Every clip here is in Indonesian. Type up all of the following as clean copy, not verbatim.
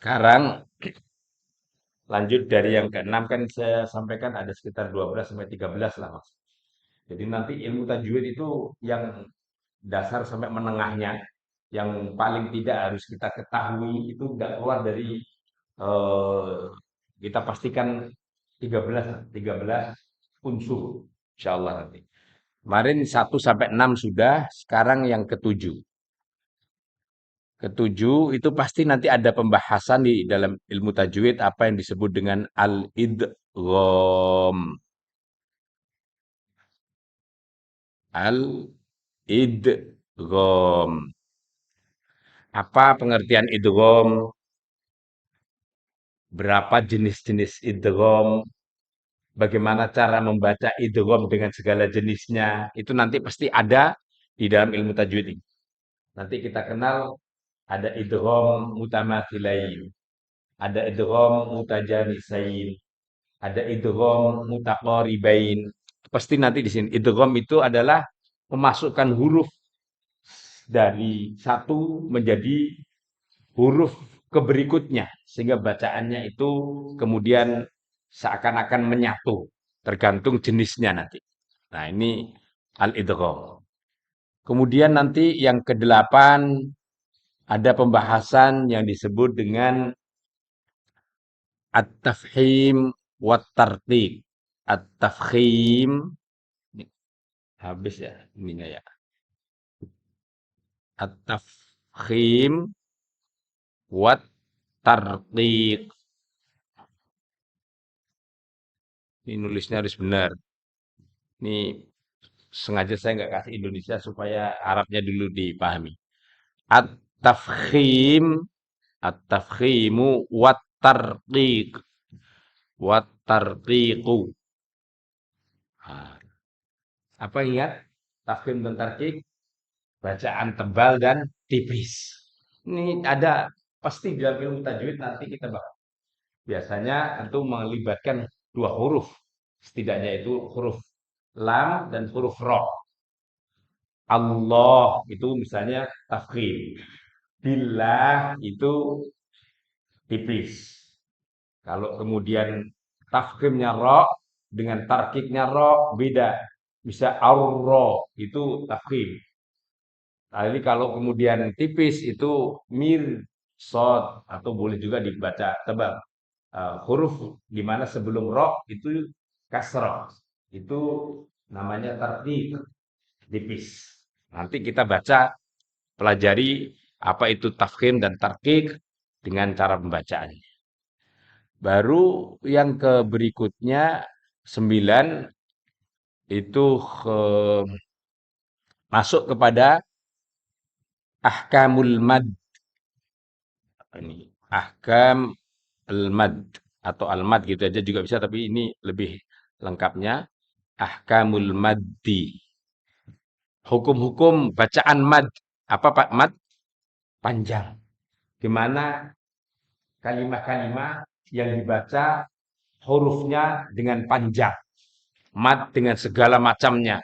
Sekarang lanjut dari yang keenam kan saya sampaikan ada sekitar 12 sampai 13 lah Mas. Jadi nanti ilmu tajwid itu yang dasar sampai menengahnya, yang paling tidak harus kita ketahui itu nggak keluar dari eh, kita pastikan 13 13 unsur insyaallah nanti. Kemarin 1 sampai 6 sudah, sekarang yang ketujuh. Ketujuh itu pasti nanti ada pembahasan di dalam ilmu tajwid apa yang disebut dengan al-idgham. Al-idgham. Apa pengertian idgham? Berapa jenis-jenis idgham? Bagaimana cara membaca idgham dengan segala jenisnya? Itu nanti pasti ada di dalam ilmu tajwid ini. Nanti kita kenal ada idgham mutamathilain, ada idgham mutajanisain, ada idgham mutaqaribain. Pasti nanti di sini idgham itu adalah memasukkan huruf dari satu menjadi huruf ke berikutnya sehingga bacaannya itu kemudian seakan-akan menyatu tergantung jenisnya nanti. Nah, ini al-idgham. Kemudian nanti yang kedelapan ada pembahasan yang disebut dengan at-tafhim wat tartiq. At-tafhim habis ya ininya ya. At-tafhim wat tartiq. Ini nulisnya harus benar. Ini sengaja saya nggak kasih Indonesia supaya Arabnya dulu dipahami. At-tafkhim, at-tafkhimu wat tarqiq, wat tarqiqu. Nah, apa ingat? Tafkhim dan tarqiq, bacaan tebal dan tipis. Ini ada pasti dalam ilmu tajwid nanti kita bahas. Biasanya tentu melibatkan dua huruf, setidaknya itu huruf lam dan huruf ro. Allah itu misalnya tafkhim. Billah itu tipis. Kalau kemudian tafkhimnya ro dengan tarkiknya ro beda. Bisa arro itu tafkhim. Nah, ini kalau kemudian tipis itu mir sod atau boleh juga dibaca tebal. Huruf di mana sebelum ro itu kasroh. Itu namanya tarkik tipis. Nanti kita baca pelajari apa itu tafkhim dan tarkik dengan cara pembacaannya. Baru yang ke berikutnya 9 itu masuk kepada ahkamul mad. Ini ahkam al-mad atau al-mad gitu aja juga bisa tapi ini lebih lengkapnya ahkamul maddi. Hukum-hukum bacaan mad. Apa Pak mad? Panjang. Gimana kalimat-kalimat yang dibaca hurufnya dengan panjang, mat dengan segala macamnya.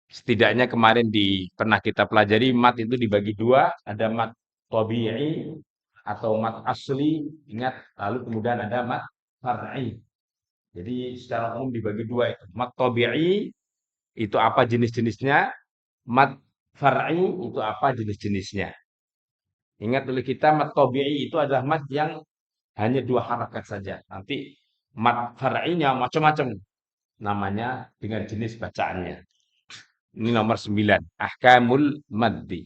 Setidaknya kemarin pernah kita pelajari mat itu dibagi dua, ada mat tabi'i atau mat asli, ingat, lalu kemudian ada mat far'i. Jadi secara umum dibagi dua itu. Mat tabi'i itu apa jenis-jenisnya, mat far'i itu apa jenis-jenisnya. Ingat oleh kita mat tabi'i itu adalah mat yang hanya dua harakat saja. Nanti mat far'inya macam-macam namanya dengan jenis bacaannya. Ini nomor 9, ahkamul maddi.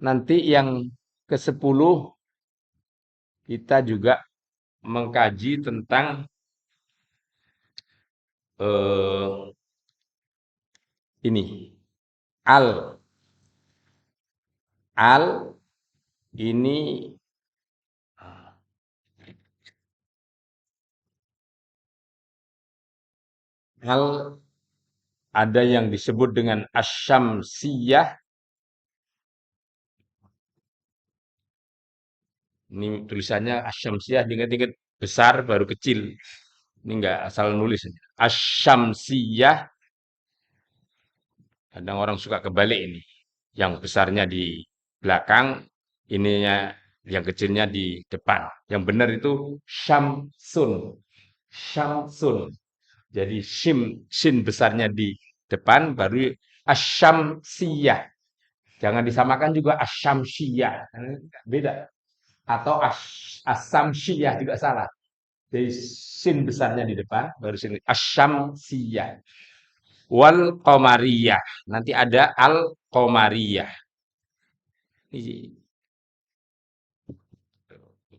Nanti yang ke-10 kita juga mengkaji tentang eh, ini al. Al ini al ada yang disebut dengan asyamsiyah. Ini tulisannya asyamsiyah dengan besar baru kecil. Ini enggak asal nulis. Asyamsiyah. Kadang orang suka kebalik ini. Yang besarnya di belakang, ininya Yang kecilnya di depan. Yang benar itu syamsun. Syamsun. Jadi shin besarnya di depan, baru asyamsiyah. Jangan disamakan juga asyamsiyah. Beda. Atau asamsiyah juga salah. Jadi sin besarnya di depan, baru sini asyamsiyah. Wal qamariyah. Nanti ada al qamariyah.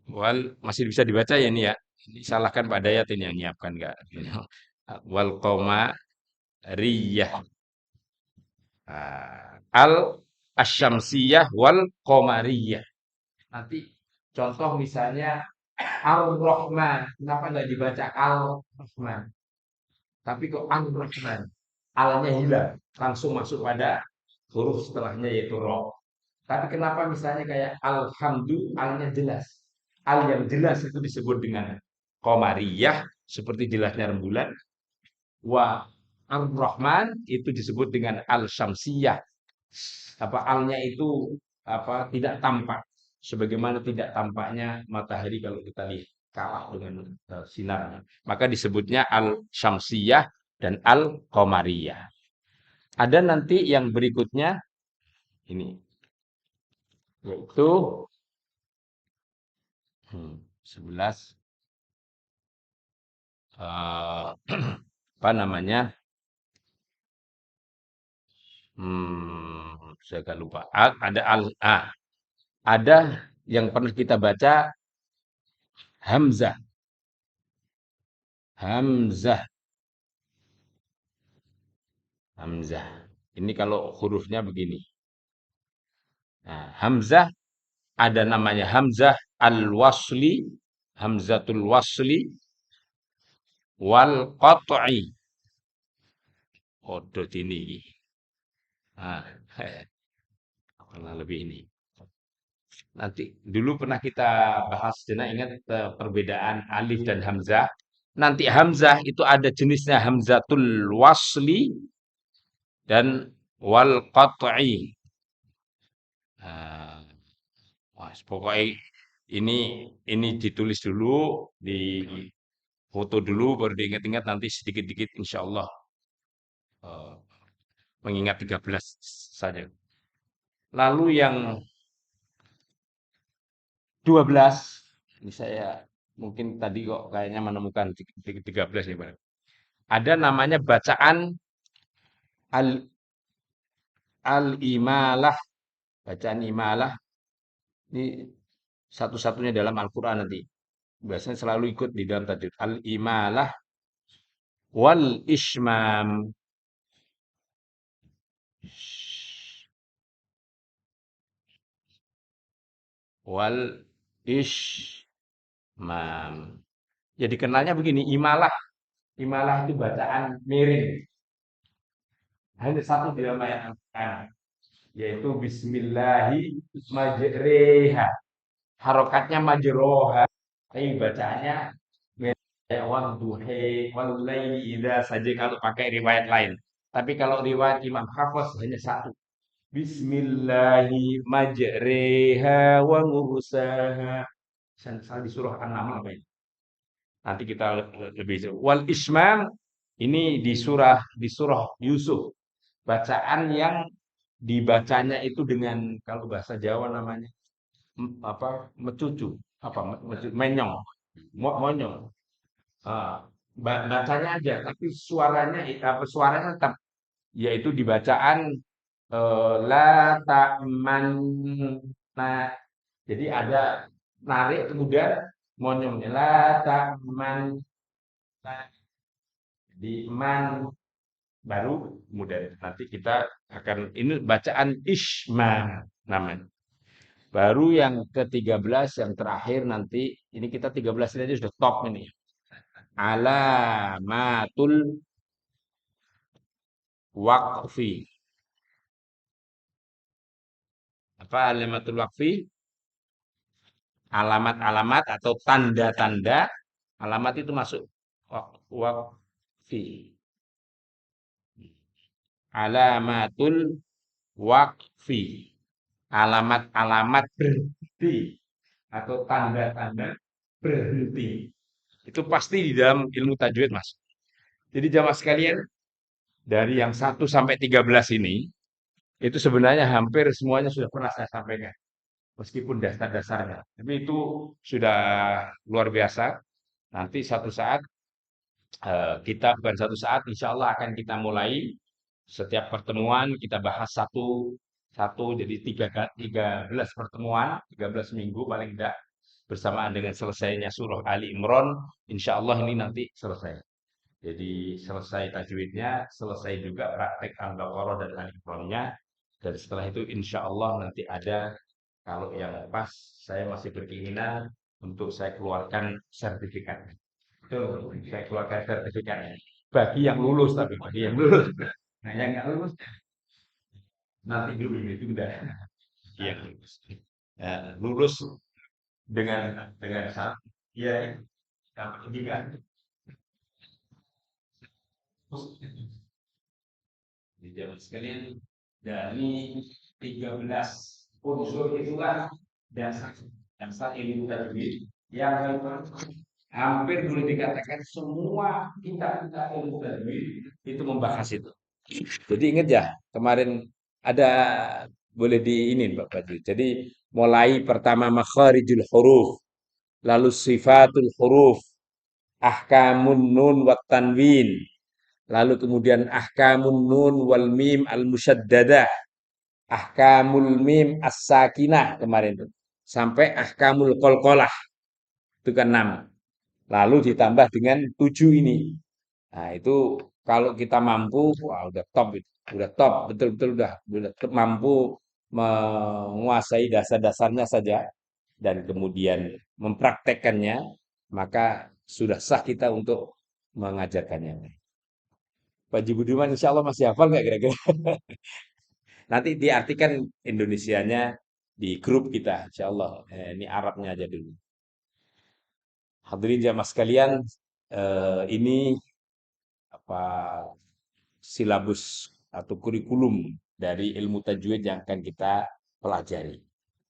Wal masih bisa dibaca ya ini ya. Ini salahkan Pak Dayat ini yang nyiapkan enggak. Wal qamariyah. Al asyamsiyah wal qamariyah. Nanti contoh misalnya Ar-Rahman. Kenapa enggak dibaca Al-Rahman? Tapi kok Ar-Rahman? Alnya hilang, langsung masuk pada huruf setelahnya yaitu roh. Tapi kenapa misalnya kayak alhamdulillah alnya jelas? Al yang jelas itu disebut dengan qamariyah seperti jelasnya rembulan. Wa ar-Rahman itu disebut dengan al-syamsiyah. Apa alnya itu apa tidak tampak sebagaimana tidak tampaknya matahari kalau kita lihat kalah dengan sinarnya. Maka disebutnya al-syamsiyah dan al-qamariyah. Ada nanti yang berikutnya ini yaitu 11 apa namanya? Saya agak lupa. Ada ada yang pernah kita baca Hamzah. Hamzah. Hamzah. Ini kalau hurufnya begini. Nah, Hamzah ada namanya Hamzah al-wasli, Hamzatul wasli wal qat'i. Odo ini. Nah, malah lebih ini. Nanti dulu pernah kita bahas, Jena ingat perbedaan alif dan hamzah. Nanti hamzah itu ada jenisnya hamzatul wasli dan wal qat'i. Nah, pokoknya ini ditulis dulu, di foto dulu, baru diingat-ingat nanti sedikit-sedikit insya Allah mengingat 13 saja. Lalu yang 12, ini saya mungkin tadi kok kayaknya menemukan 13 nih Pak. Ada namanya bacaan al-imalah. Bacaan imalah ini satu-satunya dalam Al-Quran nanti. Biasanya selalu ikut di dalam tajwid. Al-imalah wal ismam. Wal ismam. Jadi kenalnya begini, imalah. Imalah itu bacaan miring. Hanya satu di dalam ayat Al-Quran, yaitu Bismillahi majreha. Harokatnya majroha, tapi bacaannya wadduhe wallaili idza saja kalau pakai riwayat lain. Tapi kalau riwayat Imam Hafiz hanya satu. Bismillahi majreha wa mursaha. Saya di surah An-Naml apa ini? Nanti kita lebih jauh. Wal ismam ini di surah Yusuf. Bacaan yang dibacanya itu dengan kalau bahasa Jawa namanya apa mecucu apa menyong monyong. Bacanya aja tapi suaranya apa suaranya tetap yaitu di bacaan la ta'manna. Jadi ada narik kemudian monyongnya la ta'manna. Di man baru kemudian nanti kita akan ini bacaan isma namanya. Baru yang ke-13 yang terakhir nanti ini kita 13 ini aja sudah top ini. Alamatul waqfi. Apa alamatul waqfi? Alamat-alamat atau tanda-tanda. Alamat itu masuk waqfi. Alamatul waqfi. Alamat-alamat berhenti. atau tanda-tanda berhenti. Itu pasti di dalam ilmu tajwid, Mas. Jadi jamaah sekalian, dari yang 1 sampai 13 ini, itu sebenarnya hampir semuanya sudah pernah saya sampaikan. Meskipun dasar-dasarnya. Tapi itu sudah luar biasa. Nanti satu saat, kita bukan satu saat, insya Allah akan kita mulai setiap pertemuan kita bahas satu satu jadi 13 pertemuan, 13 minggu paling tidak bersamaan dengan selesainya surah Ali Imran, insya Allah ini nanti selesai. Jadi selesai tajwidnya, selesai juga praktek Al-Baqarah dan Ali Imran-nya, dan setelah itu insya Allah nanti ada, kalau yang pas saya masih berkeinginan untuk saya keluarkan sertifikatnya. Itu saya keluarkan sertifikatnya. Bagi yang lulus, tapi bagi yang lulus. Nah, yang nggak lulus nanti dulu itu udah yang lulus. Lulus dengan syarat ya dapat pendidikan. Di zaman sekalian, dari 13 unsur itulah dasar dasar ilmu tajwid yang hampir boleh dikatakan semua kita ilmu tajwid itu membahas itu. Jadi ingat ya, kemarin ada, boleh di ini Pak Fadli. Jadi mulai pertama makharijul huruf, lalu sifatul huruf, ahkamun nun wat tanwin, lalu kemudian ahkamun nun wal mim al musyaddadah, ahkamul mim as sakinah kemarin itu. Sampai ahkamul qalqalah, itu kan 6. Lalu ditambah dengan 7 ini. Nah, itu kalau kita mampu, wah udah top itu. Udah top, betul-betul udah mampu menguasai dasar-dasarnya saja dan kemudian mempraktekkannya, maka sudah sah kita untuk mengajarkannya. Pak Haji Budiman insya Allah masih hafal nggak kira-kira? Nanti diartikan Indonesianya di grup kita, insya Allah. Ini Arabnya aja dulu. Hadirin jamaah sekalian, ini apa silabus atau kurikulum dari ilmu tajwid yang akan kita pelajari.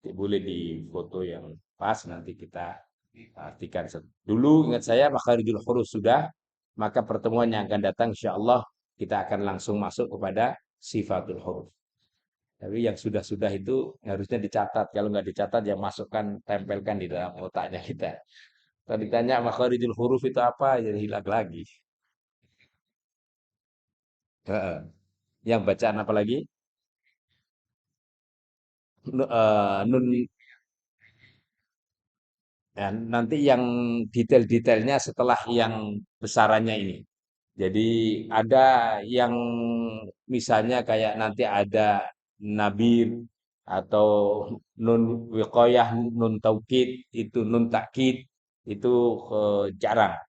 Boleh di foto yang pas, nanti kita artikan. Dulu ingat saya makharijul huruf sudah, maka pertemuan yang akan datang insya Allah kita akan langsung masuk kepada sifatul huruf. Tapi yang sudah-sudah itu harusnya dicatat. Kalau nggak dicatat, ya masukkan, tempelkan di dalam otaknya kita. Kalau ditanya makharijul huruf itu apa, jadi hilang lagi. Heeh. Yang bacaan apa lagi? Nun, ya, nanti yang detail-detailnya setelah yang besarannya ini. Jadi ada yang misalnya kayak nanti ada nabir atau nun wiqayah, nun taukid, itu nun takkid, itu jarang.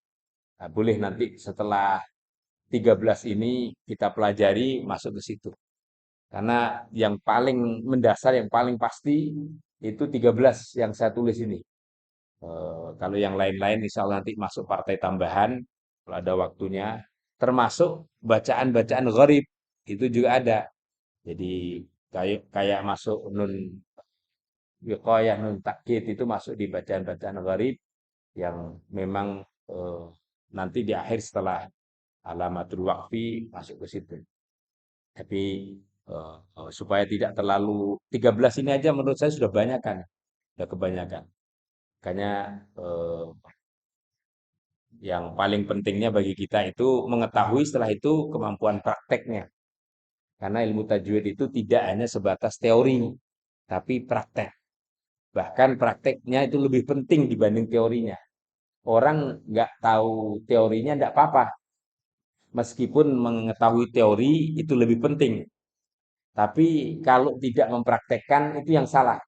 Nah, boleh nanti setelah 13 ini kita pelajari masuk ke situ. Karena yang paling mendasar, yang paling pasti itu 13 yang saya tulis ini. Kalau yang lain-lain insya Allah nanti masuk partai tambahan kalau ada waktunya. Termasuk bacaan-bacaan gharib itu juga ada. Jadi kayak kayak masuk nun wiqayah, nun takkid itu masuk di bacaan-bacaan gharib yang memang eh, nanti di akhir setelah alamatul waqfi masuk ke situ. Tapi supaya tidak terlalu 13 ini aja menurut saya sudah banyak kan, sudah kebanyakan. Makanya eh, yang paling pentingnya bagi kita itu mengetahui, setelah itu kemampuan prakteknya. Karena ilmu tajwid itu tidak hanya sebatas teori, tapi praktek. Bahkan prakteknya itu lebih penting dibanding teorinya. Orang nggak tahu teorinya nggak apa-apa. Meskipun mengetahui teori itu lebih penting. Tapi kalau tidak mempraktekkan itu yang salah.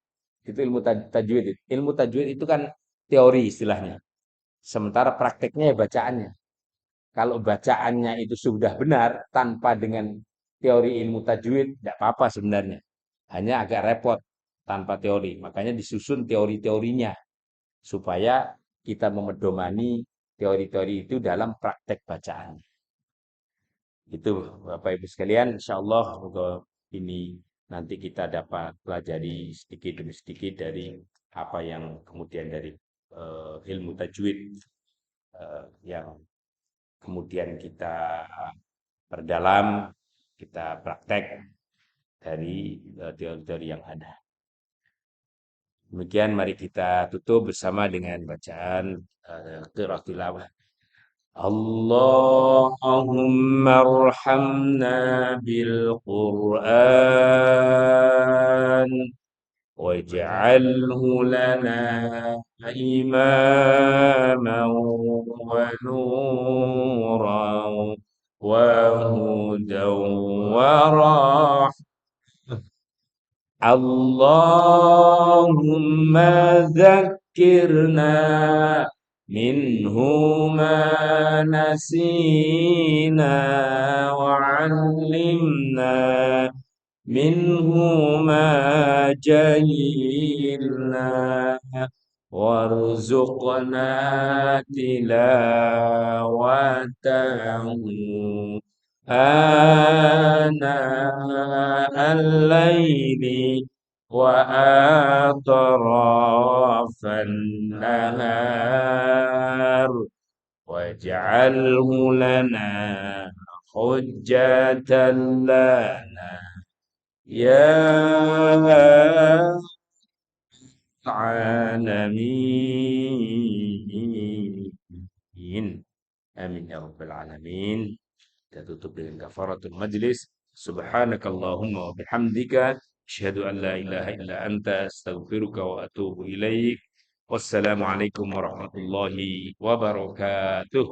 Itu ilmu tajwid. Ilmu tajwid itu kan teori istilahnya. Sementara prakteknya ya bacaannya. Kalau bacaannya itu sudah benar tanpa dengan teori ilmu tajwid, tidak apa-apa sebenarnya. Hanya agak repot tanpa teori. Makanya disusun teori-teorinya supaya kita memedomani teori-teori itu dalam praktek bacaan. Itu Bapak Ibu sekalian, insya Allah ini nanti kita dapat pelajari sedikit demi sedikit dari apa yang kemudian dari ilmu tajwid yang kemudian kita perdalam, kita praktek dari teori-teori yang ada. Demikian mari kita tutup bersama dengan bacaan qiraat tilawah. Allahumma arhamna bil Qur'an waj'alhu lana imaman wa nuran wa hudan wa rahmatan. اللهم ذكرنا منه ما نسينا وعلمنا منه ما جهلنا وارزقنا تلاوته آناء الليل وأطراف النهار واجعله لنا حجة لنا يا العالمين. Amin ya rabbal alamin. Kita tutup dengan kafaratul majlis. Subhanakallahumma wa bihamdika asyhadu an la ilaha illa anta astaghfiruka wa atubu ilaik. Wassalamualaikum warahmatullahi wabarakatuh.